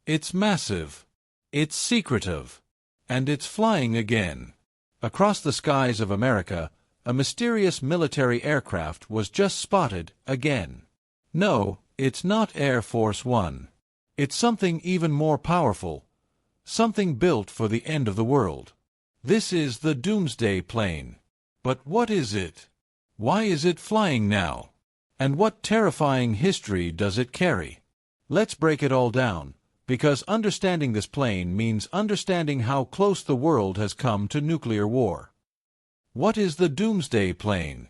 It's massive. It's secretive. And it's flying again. Across the skies of America, a mysterious military aircraft was just spotted again. No, it's not Air Force One. It's something even more powerful. Something built for the end of the world. This is the Doomsday Plane. But what is it? Why is it flying now? And what terrifying history does it carry? Let's break it all down, because understanding this plane means understanding how close the world has come to nuclear war. What is the Doomsday Plane?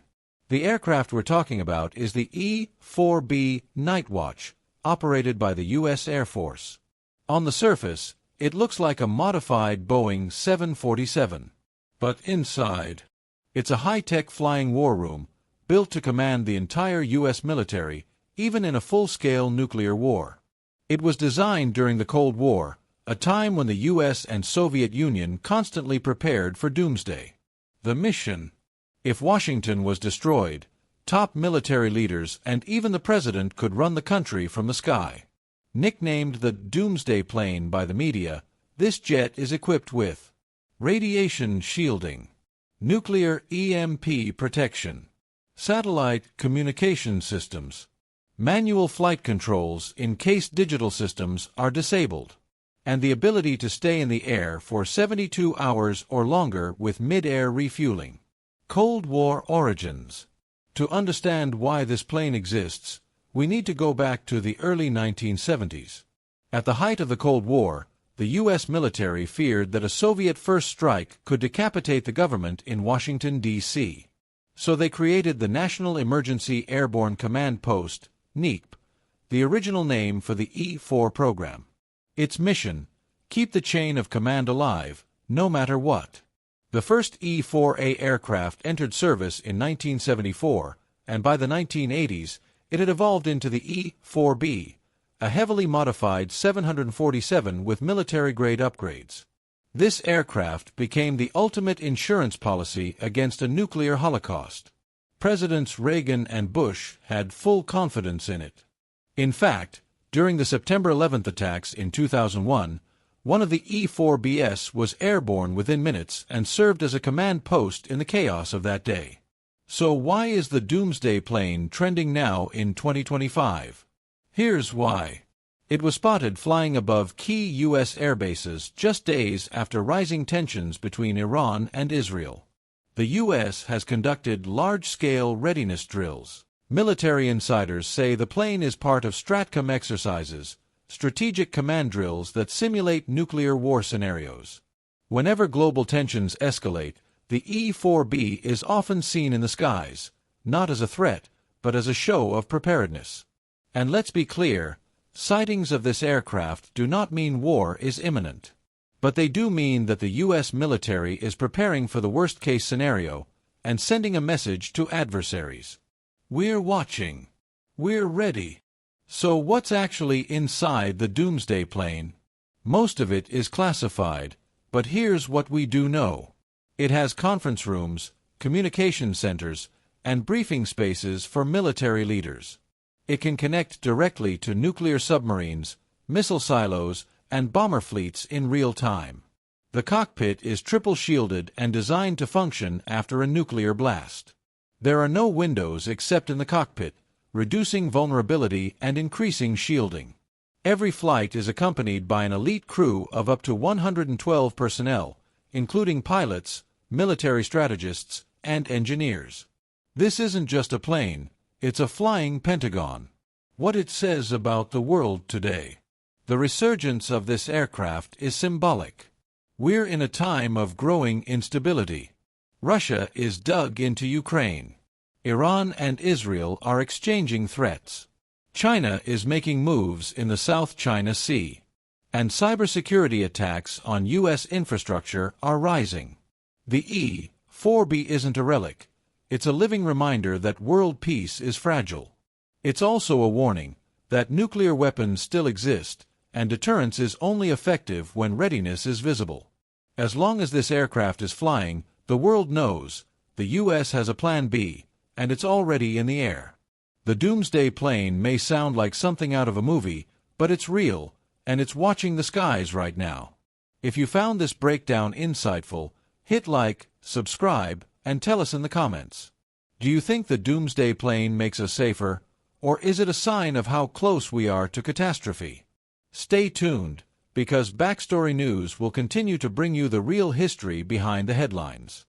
The aircraft we're talking about is the E-4B Nightwatch, operated by the U.S. Air Force. On the surface, it looks like a modified Boeing 747. But inside, it's a high-tech flying war room, built to command the entire U.S. military, even in a full-scale nuclear war. It was designed during the Cold War, a time when the U.S. and Soviet Union constantly prepared for doomsday. The mission: if Washington was destroyed, top military leaders and even the president could run the country from the sky. Nicknamed the Doomsday Plane by the media, this jet is equipped with radiation shielding, nuclear EMP protection, satellite communication systems, manual flight controls in case digital systems are disabled, and the ability to stay in the air for 72 hours or longer with mid-air refueling. Cold War origins. To understand why this plane exists, we need to go back to the early 1970s. At the height of the Cold War, the U.S. military feared that a Soviet first strike could decapitate the government in Washington, D.C. So they created the National Emergency Airborne Command Post, NEACP, the original name for the E-4 program. Its mission: keep the chain of command alive, no matter what. The first E-4A aircraft entered service in 1974, and by the 1980s, it had evolved into the E-4B, a heavily modified 747 with military-grade upgrades. This aircraft became the ultimate insurance policy against a nuclear holocaust. Presidents Reagan and Bush had full confidence in it. In fact, during the September 11th attacks in 2001, one of the E-4Bs was airborne within minutes and served as a command post in the chaos of that day. So why is the Doomsday Plane trending now in 2025? Here's why. It was spotted flying above key U.S. airbases just days after rising tensions between Iran and Israel. The U.S. has conducted large-scale readiness drills. Military insiders say the plane is part of STRATCOM exercises, strategic command drills that simulate nuclear war scenarios. Whenever global tensions escalate, the E-4B is often seen in the skies, not as a threat, but as a show of preparedness. And let's be clear, sightings of this aircraft do not mean war is imminent. But they do mean that the U.S. military is preparing for the worst-case scenario and sending a message to adversaries. We're watching. We're ready. So what's actually inside the Doomsday Plane? Most of it is classified, but here's what we do know. It has conference rooms, communication centers, and briefing spaces for military leaders. It can connect directly to nuclear submarines, missile silos, and bomber fleets in real time. The cockpit is triple shielded and designed to function after a nuclear blast. There are no windows except in the cockpit, reducing vulnerability and increasing shielding. Every flight is accompanied by an elite crew of up to 112 personnel, including pilots, military strategists, and engineers. This isn't just a plane, it's a flying Pentagon. What it says about the world today. The resurgence of this aircraft is symbolic. We're in a time of growing instability. Russia is dug into Ukraine. Iran and Israel are exchanging threats. China is making moves in the South China Sea. And cybersecurity attacks on U.S. infrastructure are rising. The E-4B isn't a relic. It's a living reminder that world peace is fragile. It's also a warning that nuclear weapons still exist, and deterrence is only effective when readiness is visible. As long as this aircraft is flying, the world knows the U.S. has a Plan B, and it's already in the air. The Doomsday Plane may sound like something out of a movie, but it's real, and it's watching the skies right now. If you found this breakdown insightful, hit like, subscribe, and tell us in the comments. Do you think the Doomsday Plane makes us safer, or is it a sign of how close we are to catastrophe? Stay tuned, because Backstory News will continue to bring you the real history behind the headlines.